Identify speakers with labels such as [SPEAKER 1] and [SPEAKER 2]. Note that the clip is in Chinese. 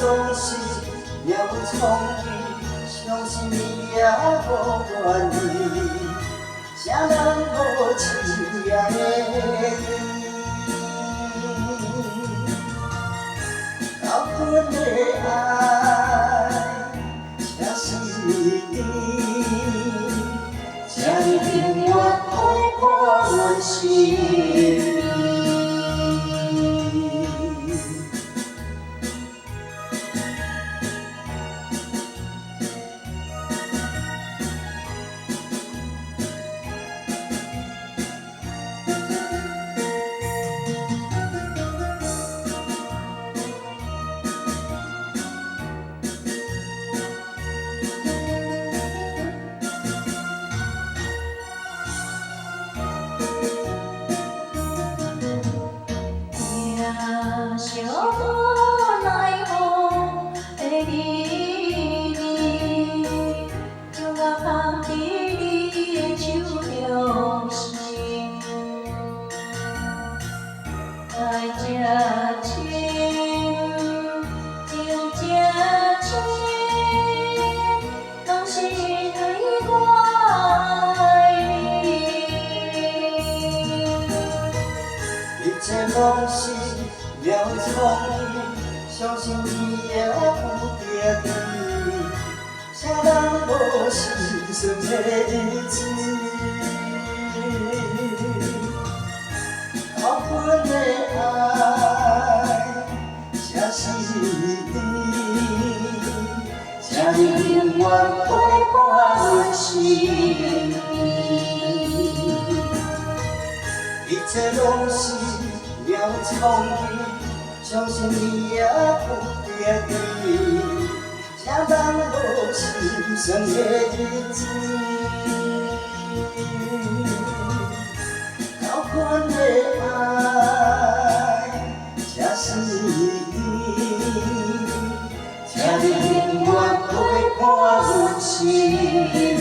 [SPEAKER 1] 拢是命运创意，相信你也无愿意，啥人无情也会离。交款的爱，才是你，才永远陪伴阮心。
[SPEAKER 2] 小无奈何的你，就我放伫你的手中心，爱这深，情这深，拢是因为我爱你，
[SPEAKER 1] 一切拢是。 命运创意，相信你也有定义。啥人无是算这日子？交款的爱，才是你，才永远陪伴阮心。一切拢是命运创意。 相信你也有定义，啥人无是算的日子？交款的爱，才是你，才永远陪伴阮心。